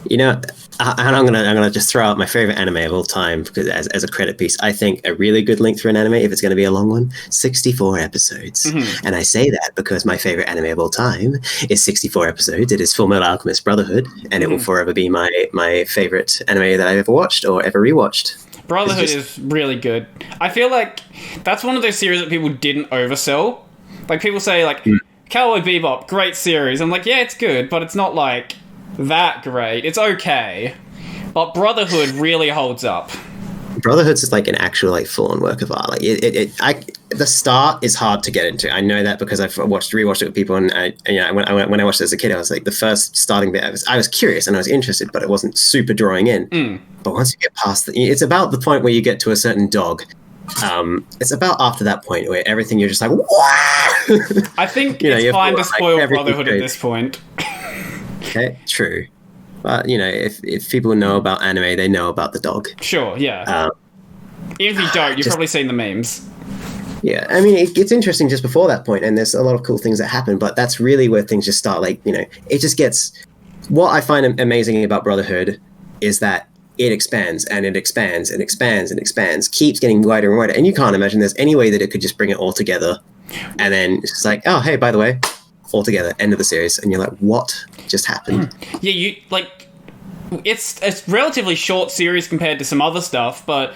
You know, and I'm gonna just throw out my favorite anime of all time because as a credit piece, I think a really good length for an anime, if it's going to be a long one, 64 episodes. Mm-hmm. And I say that because my favorite anime of all time is 64 episodes. It is Fullmetal Alchemist Brotherhood, and it will forever be my favorite anime that I've ever watched or ever rewatched. Brotherhood is really good. I feel like that's one of those series that people didn't oversell. Like, people say, like, Cowboy Bebop, great series. I'm like, yeah, it's good, but it's not, like, that great. It's okay. But Brotherhood really holds up. Brotherhood's is like an actual like full-on work of art. Like the start is hard to get into. I know that because I've rewatched it with people, and when I watched it as a kid, I was like the first starting bit. I was curious and I was interested, but it wasn't super drawing in. But once you get past it's about the point where you get to a certain dog. It's about after that point where everything you're just like, wow. I think it's fine to spoil Brotherhood at this point. Okay, true. But, if people know about anime, they know about the dog. Sure, yeah. Even if you don't, you've probably seen the memes. Yeah, I mean, it gets interesting just before that point, and there's a lot of cool things that happen, but that's really where things just start, it just gets... What I find amazing about Brotherhood is that it expands, and it expands, and expands, and expands, keeps getting wider and wider, and you can't imagine there's any way that it could just bring it all together, and then it's just like, oh, hey, by the way... all together, end of the series, and you're like, what just happened? Yeah, it's a relatively short series compared to some other stuff, but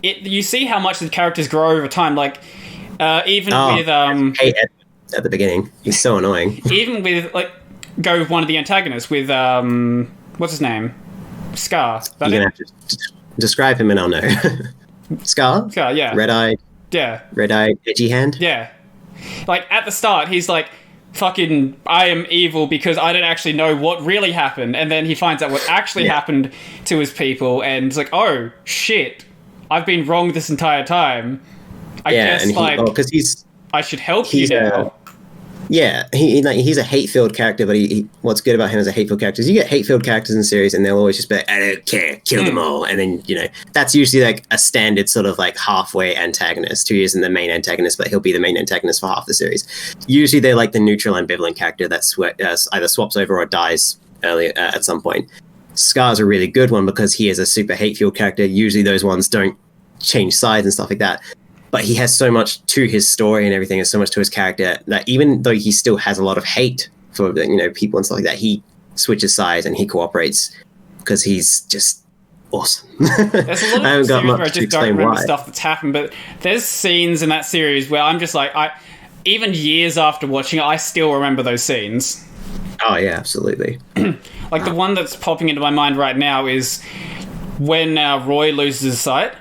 you see how much the characters grow over time. Like, even with at the beginning, he's so annoying. Even with go with one of the antagonists with what's his name, Scar. You're gonna have to describe him, and I'll know. Scar, yeah, red-eyed, edgy hand, yeah. Like at the start, he's like, fucking, I am evil because I don't actually know what really happened. And then he finds out what actually happened to his people, and it's like, oh, shit. I've been wrong this entire time. I guess, because I should help you now. He's a hate-filled character, but what's good about him as a hate-filled character is you get hate-filled characters in series, and they'll always just be like, I don't care, kill them all. And then, that's usually like a standard sort of like halfway antagonist who isn't the main antagonist, but he'll be the main antagonist for half the series. Usually they're like the neutral ambivalent character that's either swaps over or dies early at some point. Scar's a really good one because he is a super hate-filled character. Usually those ones don't change sides and stuff like that. But he has so much to his story and everything, and so much to his character that even though he still has a lot of hate for people and stuff like that, he switches sides and he cooperates because he's just awesome. There's a lot of series where I just don't remember stuff that's happened, but there's scenes in that series where I'm just like, even years after watching it, I still remember those scenes. Oh yeah, absolutely. Like the one that's popping into my mind right now is when Roy loses his sight.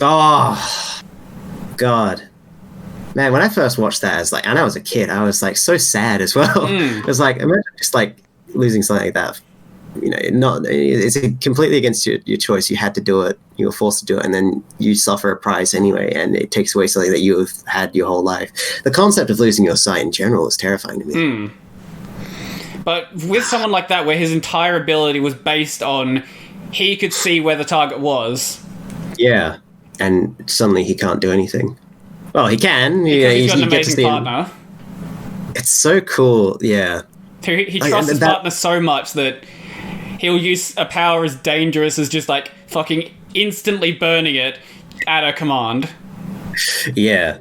Oh, God. Man, when I first watched that, and I was a kid, I was like so sad as well. It was like, imagine just like losing something like that. It's completely against your choice. You had to do it. You were forced to do it, and then you suffer a price anyway, and it takes away something that you've had your whole life. The concept of losing your sight in general is terrifying to me. But with someone like that, where his entire ability was based on he could see where the target was. Yeah. And suddenly he can't do anything. Well, he can. He's got an amazing partner. It's so cool, yeah. He trusts his partner so much that he'll use a power as dangerous as just like fucking instantly burning it at a command. Yeah.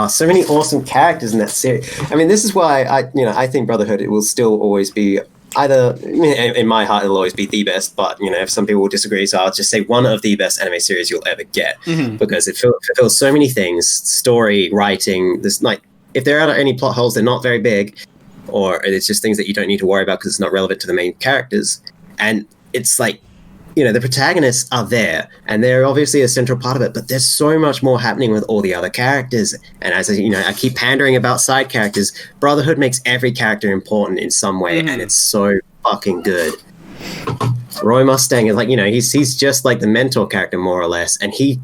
So many awesome characters in that series. I mean, this is why I think Brotherhood, it will still always be either, in my heart, it'll always be the best, but, if some people will disagree, so I'll just say one of the best anime series you'll ever get, because it fulfills so many things, story, writing, there's like, if there are any plot holes, they're not very big, or it's just things that you don't need to worry about because it's not relevant to the main characters, and it's like, the protagonists are there, and they're obviously a central part of it, but there's so much more happening with all the other characters. And as I keep pandering about side characters, Brotherhood makes every character important in some way, and it's so fucking good. Roy Mustang is like, he's just like the mentor character more or less, and he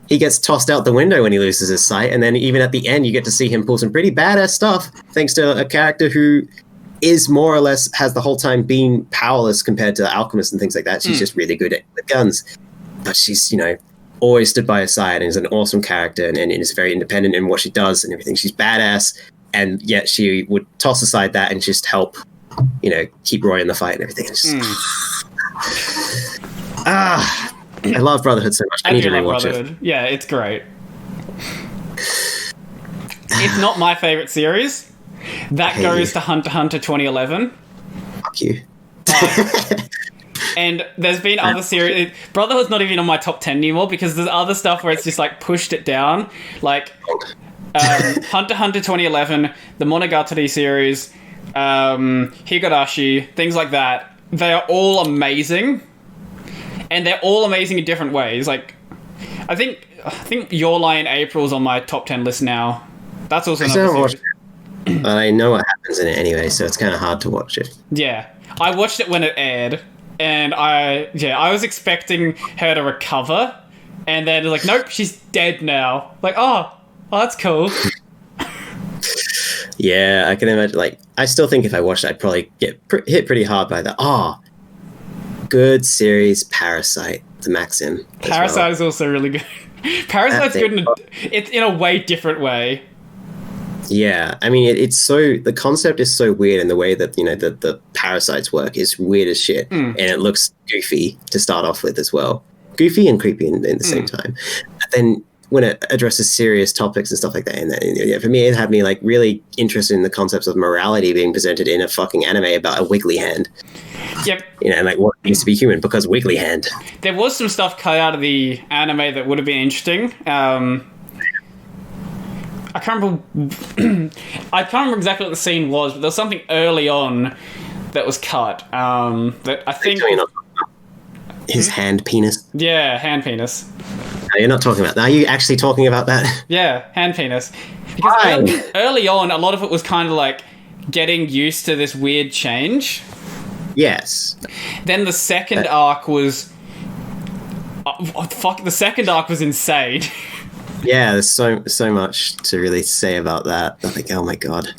gets tossed out the window when he loses his sight, and then even at the end, you get to see him pull some pretty badass stuff thanks to a character who is more or less has the whole time been powerless compared to alchemists and things like that. She's just really good at the guns, but she's always stood by her side and is an awesome character and is very independent in what she does and everything. She's badass, and yet she would toss aside that and just help keep Roy in the fight and everything. It's just, I love Brotherhood so much. I need to rewatch it. Yeah, it's great. It's not my favorite series. That goes to Hunter x Hunter 2011. Fuck you. And there's been other series. Brotherhood's not even on my top 10 anymore because there's other stuff where it's just like pushed it down. Like Hunter x Hunter 2011, the Monogatari series, Higurashi, things like that. They are all amazing. And they're all amazing in different ways. Like, I think Your Lie in April's on my top 10 list now. That's also another series. But I know what happens in it anyway, so it's kind of hard to watch it. Yeah. I watched it when it aired, and I was expecting her to recover, and then like, nope, she's dead now. Like, oh that's cool. Yeah, I can imagine. Like, I still think if I watched it, I'd probably get hit pretty hard by that. Good series, Parasite, the Maxim. Parasite is also really good. Parasite's good it's in a way different way. Yeah, I mean, it's so, the concept is so weird, and the way that the parasites work is weird as shit, and it looks goofy to start off with as well, goofy and creepy in the same time. And then when it addresses serious topics and stuff like that, and for me, it had me like really interested in the concepts of morality being presented in a fucking anime about a wiggly hand. Yep. And like what it means to be human because wiggly hand. There was some stuff cut out of the anime that would have been interesting. I can't remember exactly what the scene was, but there was something early on that was cut. That I think his hand penis. Yeah, hand penis. No, you're not talking about that. Are you actually talking about that? Yeah, hand penis. Because early on, a lot of it was kind of like getting used to this weird change. Yes. Then the second arc was... the second arc was insane. Yeah, there's so much to really say about that. I think, oh my god.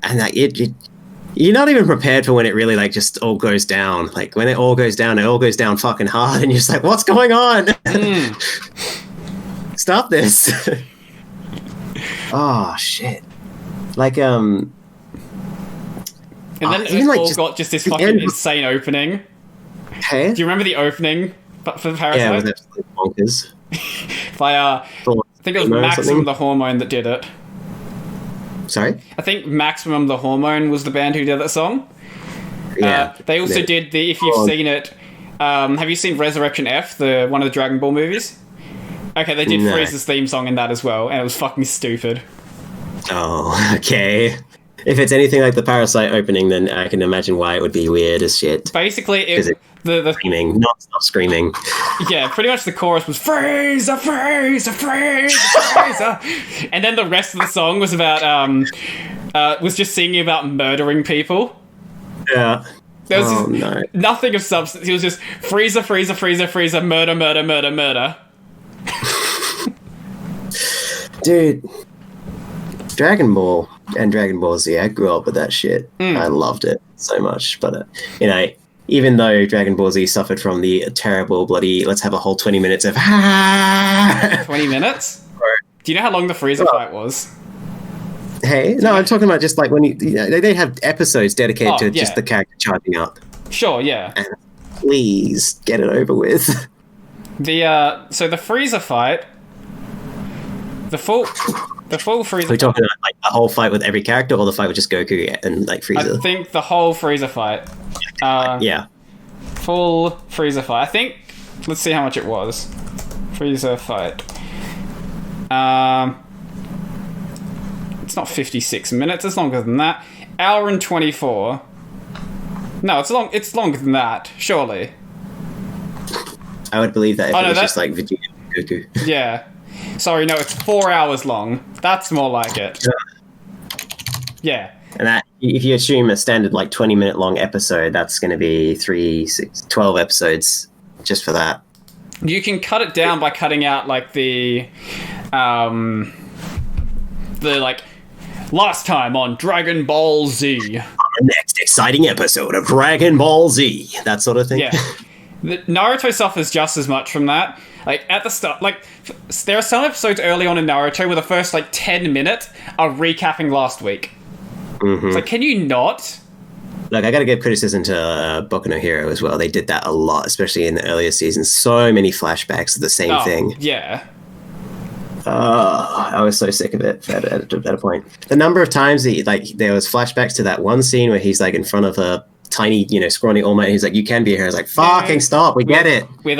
And like, you're not even prepared for when it really like just all goes down. Like when it all goes down fucking hard, and you're just like, what's going on? Stop this. Oh shit. Like and then it all got just this fucking insane opening. Hey? Do you remember the opening for the Parasite? Yeah, it was absolutely bonkers. By I think it was Maximum the Hormone that did it. Sorry? I think Maximum the Hormone was the band who did that song. Yeah. They also did the, if you've seen it, have you seen Resurrection F, one of the Dragon Ball movies? Okay, they did Frieza's theme song in that as well, and it was fucking stupid. Oh, okay. If it's anything like the Parasite opening, then I can imagine why it would be weird as shit. Basically, the screaming, non-stop screaming. Yeah, pretty much the chorus was Frieza, Frieza, Frieza, Frieza, and then the rest of the song was about was just singing about murdering people. Yeah. There was nothing of substance. It was just Frieza, Frieza, Frieza, Frieza, murder, murder, murder, murder. Dude, Dragon Ball and Dragon Ball Z, I grew up with that shit. I loved it so much. But, even though Dragon Ball Z suffered from the terrible bloody, let's have a whole 20 minutes of 20 minutes? Do you know how long the Frieza fight was? Hey, no, I'm talking about just like when they have episodes dedicated to just the character charging up. Sure, yeah. And please get it over with. So the Frieza fight, the full Frieza. Are we talking about like the whole fight with every character, or the fight with just Goku and like Frieza? I think the whole Frieza fight. Yeah. Full Frieza fight. I think. Let's see how much it was. Frieza fight. It's not 56 minutes. It's longer than that. Hour and 24. No, it's long. It's longer than that. Surely. I would believe that if it was just like Vegeta and Goku. Yeah. Sorry, no, it's 4 hours long. That's more like it. Yeah. And that, if you assume a standard like 20-minute long episode, that's going to be 12 episodes just for that. You can cut it down by cutting out like the like last time on Dragon Ball Z. Our next exciting episode of Dragon Ball Z. That sort of thing. Yeah. The Naruto suffers just as much from that. Like, at the start, like, there are some episodes early on in Naruto where the first, like, 10 minutes are recapping last week. Mm-hmm. It's like, can you not? Like, I got to give criticism to Boku no Hero as well. They did that a lot, especially in the earlier seasons. So many flashbacks of the same thing. Yeah. I was so sick of it at a point. The number of times there was flashbacks to that one scene where he's like in front of a tiny, scrawny All Might. He's like, "You can be a hero." It's like, "Fucking stop! We get it." With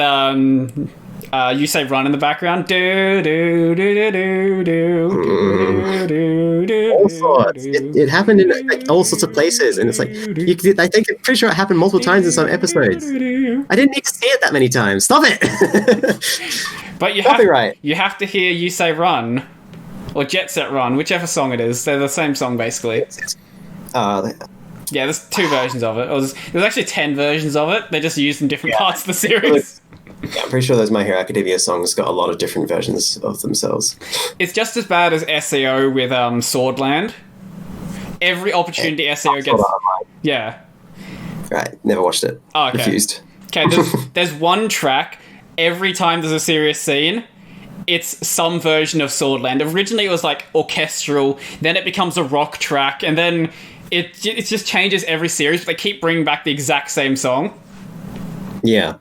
you say "run" in the background. Do do do do do do do. All sorts. It happened in like all sorts of places, and it's like I think I'm pretty sure it happened multiple times in some episodes. I didn't need to see it that many times. Stop it. But you have to hear "You Say Run" or "Jet Set Run," whichever song it is. They're the same song basically. Yeah, there's 2 versions of it. There's actually 10 versions of it. They're just used in different parts of the series. Yeah, I'm pretty sure those My Hero Academia songs got a lot of different versions of themselves. It's just as bad as SEO with Swordland. Every opportunity SEO gets... Yeah. Right, never watched it. Oh, okay. Refused. Okay, there's one track, every time there's a serious scene, it's some version of Swordland. Originally it was like orchestral, then it becomes a rock track, and then it just changes every series, but they keep bringing back the exact same song. Yeah.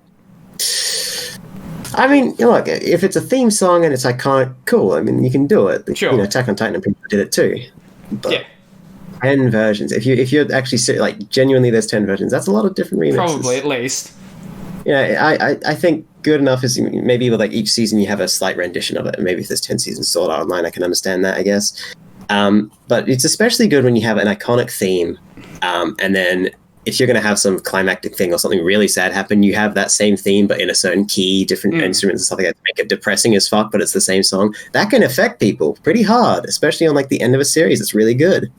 I mean, look, if it's a theme song and it's iconic, cool. I mean, you can do it. Sure. Attack on Titan people did it too. But yeah. 10 versions. If you're actually like genuinely, there's 10 versions. That's a lot of different remixes. Probably, at least. Yeah, I think good enough is maybe with like each season you have a slight rendition of it. And maybe if there's 10 seasons Sword Art Online, I can understand that, I guess. But it's especially good when you have an iconic theme, and then if you're going to have some climactic thing or something really sad happen, you have that same theme but in a certain key, different instruments and stuff like that to make it depressing as fuck, but it's the same song. That can affect people pretty hard, especially on like the end of a series. It's really good.